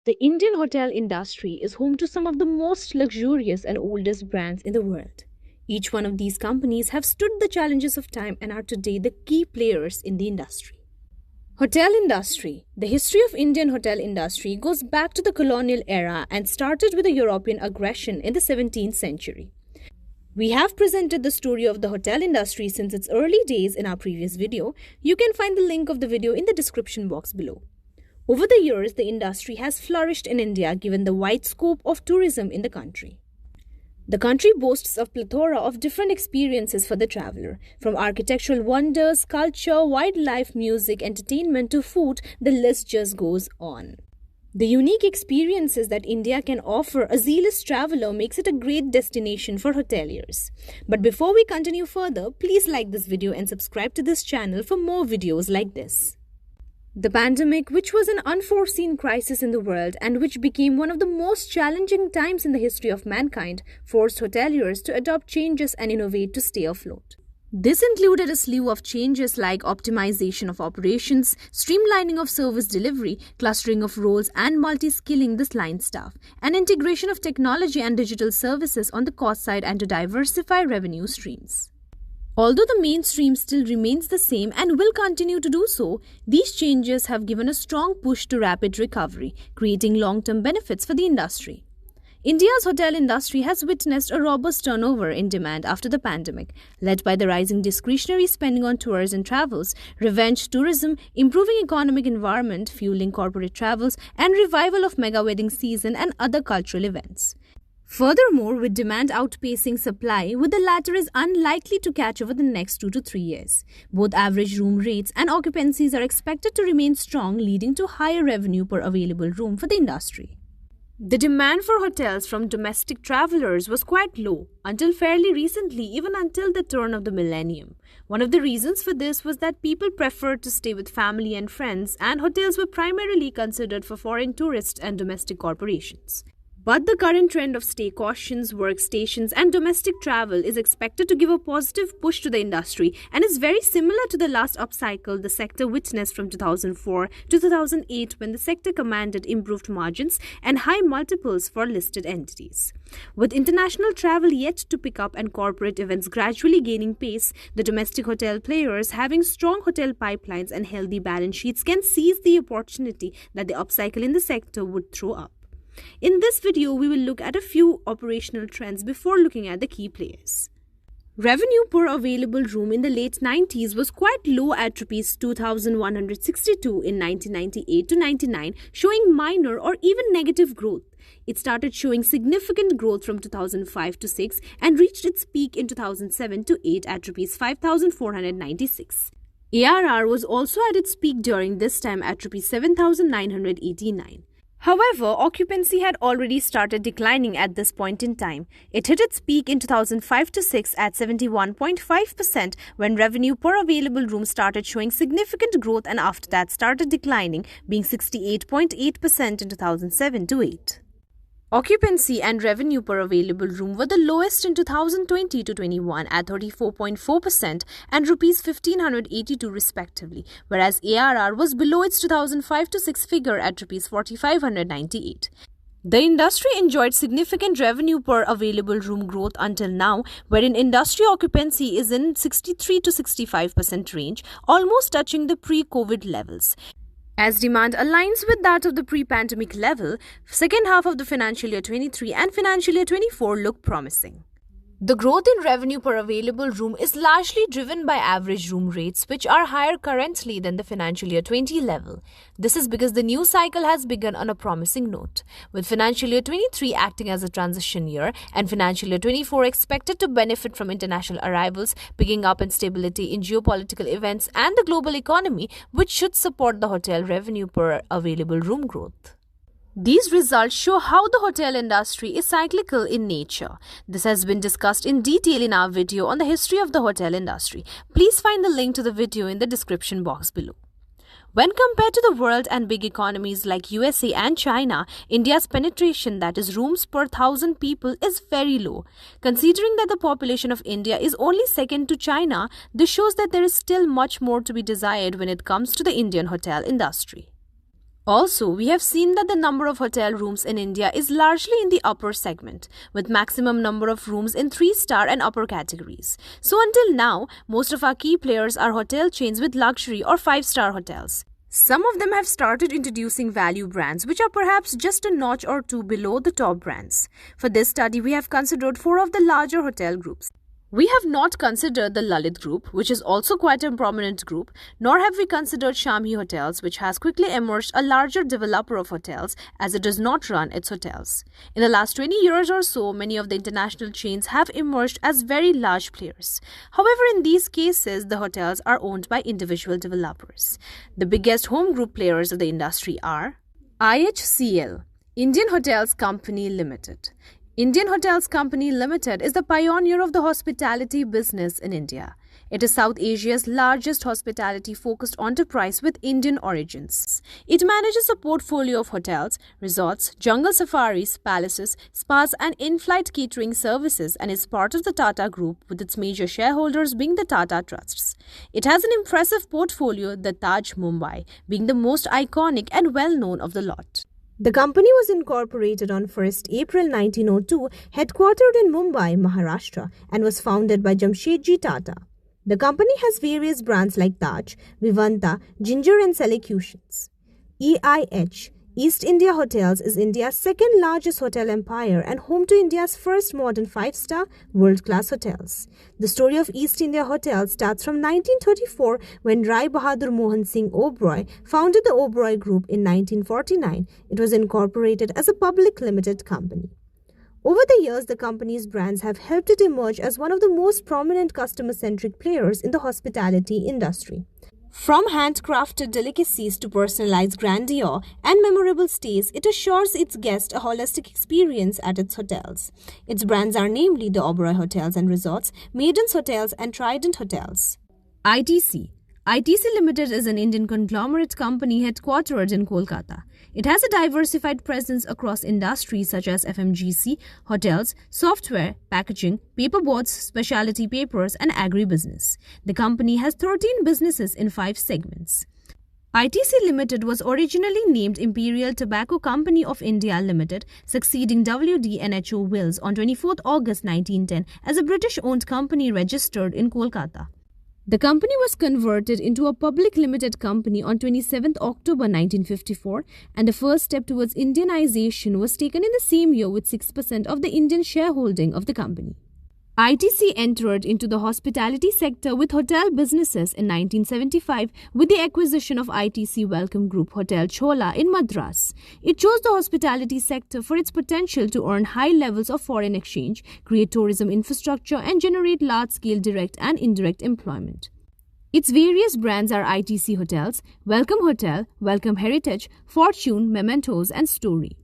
The Indian hotel industry is home to some of the most luxurious and oldest brands in the world. Each one of these companies have stood the challenges of time and are today the key players in the industry. Hotel industry. The history of Indian hotel industry goes back to the colonial era and started with a European aggression in the 17th century. We have presented the story of the hotel industry since its early days in our previous video. You can find the link of the video in the description box below. Over the years, the industry has flourished in India given the wide scope of tourism in the country. The country boasts a plethora of different experiences for the traveler. From architectural wonders, culture, wildlife, music, entertainment to food, the list just goes on. The unique experiences that India can offer a zealous traveler makes it a great destination for hoteliers. But before we continue further, please like this video and subscribe to this channel for more videos like this. The pandemic, which was an unforeseen crisis in the world and which became one of the most challenging times in the history of mankind, forced hoteliers to adopt changes and innovate to stay afloat. This included a slew of changes like optimization of operations, streamlining of service delivery, clustering of roles and multi-skilling the line staff, and integration of technology and digital services on the cost side and to diversify revenue streams. Although the mainstream still remains the same and will continue to do so, these changes have given a strong push to rapid recovery, creating long-term benefits for the industry. India's hotel industry has witnessed a robust turnover in demand after the pandemic, led by the rising discretionary spending on tours and travels, revenge tourism, improving economic environment, fueling corporate travels, and revival of mega wedding season and other cultural events. Furthermore, with demand outpacing supply, the latter is unlikely to catch over the next 2 to 3 years. Both average room rates and occupancies are expected to remain strong, leading to higher revenue per available room for the industry. The demand for hotels from domestic travelers was quite low until fairly recently, even until the turn of the millennium. One of the reasons for this was that people preferred to stay with family and friends, and hotels were primarily considered for foreign tourists and domestic corporations. But the current trend of stay cautions, workstations, and domestic travel is expected to give a positive push to the industry and is very similar to the last upcycle the sector witnessed from 2004 to 2008 when the sector commanded improved margins and high multiples for listed entities. With international travel yet to pick up and corporate events gradually gaining pace, the domestic hotel players having strong hotel pipelines and healthy balance sheets can seize the opportunity that the upcycle in the sector would throw up. In this video, we will look at a few operational trends before looking at the key players. Revenue per available room in the late 90s was quite low at Rs 2,162 in 1998 to 99, showing minor or even negative growth. It started showing significant growth from 2005 to 6 and reached its peak in 2007 to 8 at Rs 5,496. ARR was also at its peak during this time at Rs 7,989. However, occupancy had already started declining at this point in time. It hit its peak in 2005 to 6 at 71.5% when revenue per available room started showing significant growth and after that started declining, being 68.8% in 2007 to 8. Occupancy and revenue per available room were the lowest in 2020 to 21 at 34.4% and Rs 1,582 respectively, whereas ARR was below its 2005 to 6 figure at Rs 4,598. The industry enjoyed significant revenue per available room growth until now, wherein industry occupancy is in 63 to 65% range, almost touching the pre-COVID levels. As demand aligns with that of the pre-pandemic level, second half of the financial year 23 and financial year 24 look promising. The growth in revenue per available room is largely driven by average room rates, which are higher currently than the financial year 20 level. This is because the new cycle has begun on a promising note, with financial year 23 acting as a transition year and financial year 24 expected to benefit from international arrivals, picking up in stability in geopolitical events and the global economy, which should support the hotel revenue per available room growth. These results show how the hotel industry is cyclical in nature. This has been discussed in detail in our video on the history of the hotel industry. Please find the link to the video in the description box below. When compared to the world and big economies like USA and China, India's penetration, that is rooms per 1,000 people, is very low. Considering that the population of India is only second to China, this shows that there is still much more to be desired when it comes to the Indian hotel industry. Also, we have seen that the number of hotel rooms in India is largely in the upper segment, with maximum number of rooms in 3-star and upper categories. So until now, most of our key players are hotel chains with luxury or 5-star hotels. Some of them have started introducing value brands, which are perhaps just a notch or two below the top brands. For this study, we have considered 4 of the larger hotel groups. We have not considered the Lalit group, which is also quite a prominent group, nor have we considered Shamhi Hotels, which has quickly emerged a larger developer of hotels as it does not run its hotels. In the last 20 years or so, many of the international chains have emerged as very large players. However, in these cases, the hotels are owned by individual developers. The biggest home group players of the industry are IHCL, Indian Hotels Company Limited. Indian Hotels Company Limited is the pioneer of the hospitality business in India. It is South Asia's largest hospitality-focused enterprise with Indian origins. It manages a portfolio of hotels, resorts, jungle safaris, palaces, spas and in-flight catering services and is part of the Tata Group with its major shareholders being the Tata Trusts. It has an impressive portfolio, the Taj Mumbai, being the most iconic and well-known of the lot. The company was incorporated on 1st April 1902, headquartered in Mumbai, Maharashtra, and was founded by Jamshedji Tata. The company has various brands like Taj, Vivanta, Ginger and Selections. EIH, East India Hotels, is India's second largest hotel empire and home to India's first modern 5-star world-class hotels. The story of East India Hotels starts from 1934 when Rai Bahadur Mohan Singh Oberoi founded the Oberoi Group in 1949. It was incorporated as a public limited company. Over the years, the company's brands have helped it emerge as one of the most prominent customer-centric players in the hospitality industry. From handcrafted delicacies to personalized grandeur and memorable stays, it assures its guests a holistic experience at its hotels. Its brands are namely the Oberoi Hotels and Resorts, Maiden's Hotels and Trident Hotels. ITC Limited is an Indian conglomerate company headquartered in Kolkata. It has a diversified presence across industries such as FMGC, hotels, software, packaging, paperboards, specialty papers, and agribusiness. The company has 13 businesses in 5 segments. ITC Limited was originally named Imperial Tobacco Company of India Limited, succeeding WD&HO Wills on 24 August 1910 as a British-owned company registered in Kolkata. The company was converted into a public limited company on 27 October 1954 and the first step towards Indianization was taken in the same year with 6% of the Indian shareholding of the company. ITC entered into the hospitality sector with hotel businesses in 1975 with the acquisition of ITC Welcome Group Hotel Chola in Madras. It chose the hospitality sector for its potential to earn high levels of foreign exchange, create tourism infrastructure and generate large-scale direct and indirect employment. Its various brands are ITC Hotels, Welcome Hotel, Welcome Heritage, Fortune, Mementos and Story.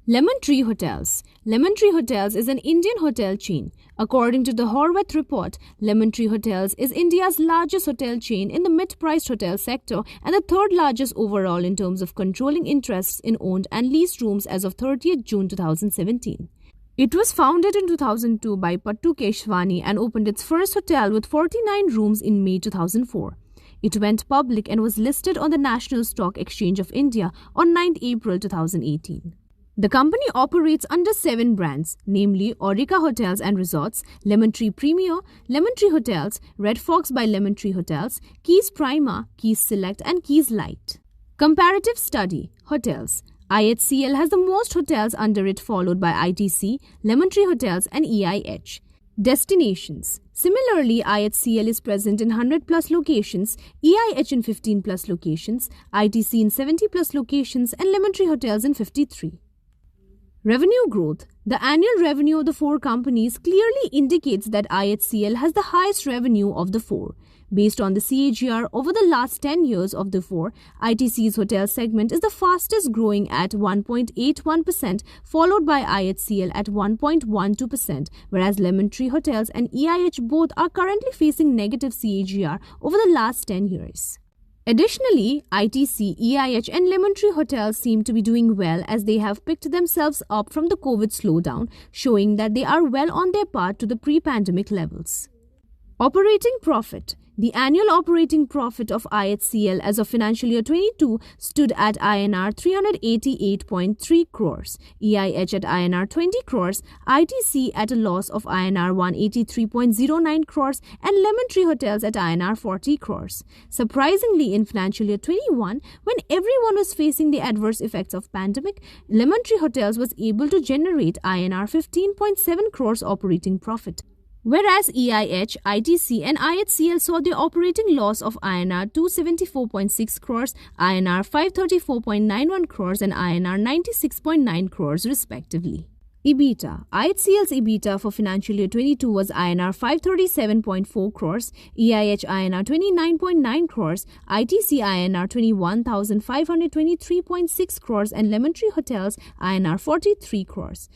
Lemon Tree Hotels. Lemon Tree Hotels is an Indian hotel chain. According to the Horwath report, Lemon Tree Hotels is India's largest hotel chain in the mid-priced hotel sector and the third largest overall in terms of controlling interests in owned and leased rooms as of 30th June 2017. It was founded in 2002 by Pattu Keshwani and opened its first hotel with 49 rooms in May 2004. It went public and was listed on the National Stock Exchange of India on 9 April 2018. The company operates under 7 brands, namely Aurika Hotels and Resorts, Lemon Tree Premier, Lemon Tree Hotels, Red Fox by Lemon Tree Hotels, Keys Prima, Keys Select and Keys Light. Comparative study, hotels. IHCL has the most hotels under it followed by ITC, Lemon Tree Hotels and EIH. Destinations. Similarly, IHCL is present in 100 plus locations, EIH in 15 plus locations, ITC in 70 plus locations and Lemon Tree Hotels in 53. Revenue growth. The annual revenue of the 4 companies clearly indicates that IHCL has the highest revenue of the 4. Based on the CAGR over the last 10 years of the 4, ITC's hotel segment is the fastest growing at 1.81%, followed by IHCL at 1.12%, whereas Lemon Tree Hotels and EIH both are currently facing negative CAGR over the last 10 years. Additionally, ITC, EIH and Lemon Tree Hotels seem to be doing well as they have picked themselves up from the COVID slowdown, showing that they are well on their path to the pre-pandemic levels. Operating profit. The annual operating profit of IHCL as of financial year 22 stood at INR 388.3 crores, EIH at INR 20 crores, ITC at a loss of INR 183.09 crores, and Lemon Tree Hotels at INR 40 crores. Surprisingly, in financial year 21, when everyone was facing the adverse effects of pandemic, Lemon Tree Hotels was able to generate INR 15.7 crores operating profit. Whereas EIH, ITC and IHCL saw the operating loss of INR 274.6 crores, INR 534.91 crores and INR 96.9 crores respectively. EBITDA. IHCL's EBITDA for financial year 22 was INR 537.4 crores, EIH INR 29.9 crores, ITC INR 21,523.6 crores and Lemon Tree Hotels INR 43 crores.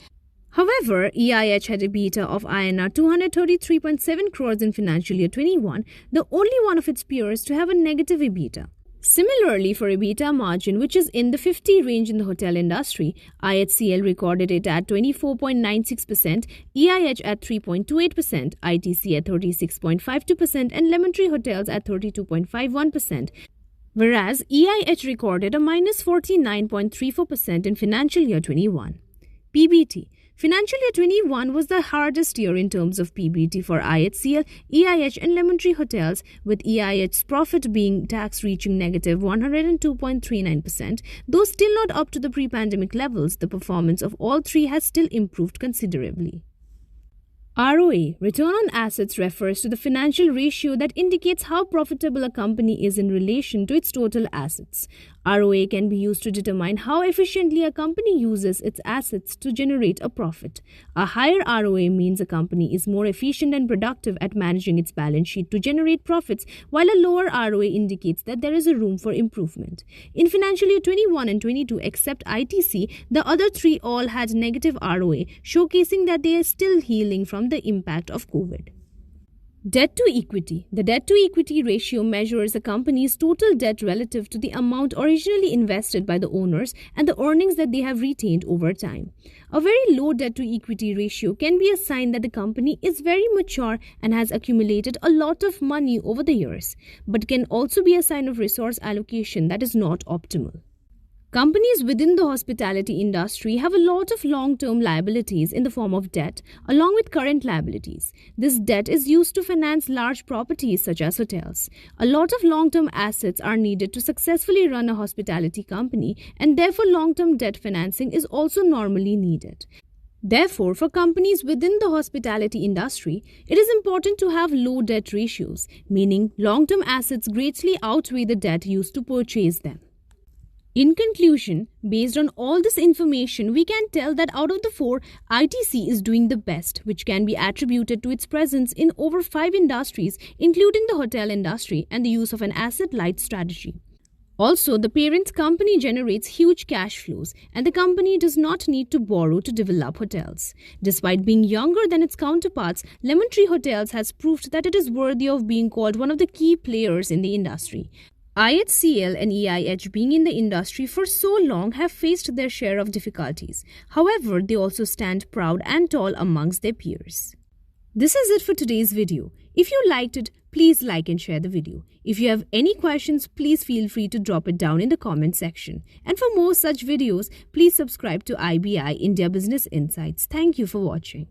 However, EIH had EBITDA of INR 233.7 crores in financial year 21, the only one of its peers to have a negative EBITDA. Similarly, for EBITDA margin, which is in the 50 range in the hotel industry, IHCL recorded it at 24.96%, EIH at 3.28%, ITC at 36.52% and Lemon Tree Hotels at 32.51%. Whereas EIH recorded a minus 49.34% in financial year 21. PBT. Financial year 21 was the hardest year in terms of PBT for IHCL, EIH and Lemon Tree Hotels, with EIH's profit being tax reaching negative 102.39%. Though still not up to the pre-pandemic levels, the performance of all three has still improved considerably. ROA, return on assets, refers to the financial ratio that indicates how profitable a company is in relation to its total assets. ROA can be used to determine how efficiently a company uses its assets to generate a profit. A higher ROA means a company is more efficient and productive at managing its balance sheet to generate profits, while a lower ROA indicates that there is a room for improvement. In financial year 21 and 22, except ITC, the other three all had negative ROA, showcasing that they are still healing from the impact of COVID. Debt to equity. The debt to equity ratio measures a company's total debt relative to the amount originally invested by the owners and the earnings that they have retained over time. A very low debt to equity ratio can be a sign that the company is very mature and has accumulated a lot of money over the years, but can also be a sign of resource allocation that is not optimal. Companies within the hospitality industry have a lot of long-term liabilities in the form of debt, along with current liabilities. This debt is used to finance large properties such as hotels. A lot of long-term assets are needed to successfully run a hospitality company, and therefore long-term debt financing is also normally needed. Therefore, for companies within the hospitality industry, it is important to have low debt ratios, meaning long-term assets greatly outweigh the debt used to purchase them. In conclusion, based on all this information, we can tell that out of the four, ITC is doing the best, which can be attributed to its presence in over 5 industries, including the hotel industry and the use of an asset-light strategy. Also, the parent company generates huge cash flows, and the company does not need to borrow to develop hotels. Despite being younger than its counterparts, Lemon Tree Hotels has proved that it is worthy of being called one of the key players in the industry. IHCL and EIH, being in the industry for so long, have faced their share of difficulties. However, they also stand proud and tall amongst their peers. This is it for today's video. If you liked it, please like and share the video. If you have any questions, please feel free to drop it down in the comment section. And for more such videos, please subscribe to IBI India Business Insights. Thank you for watching.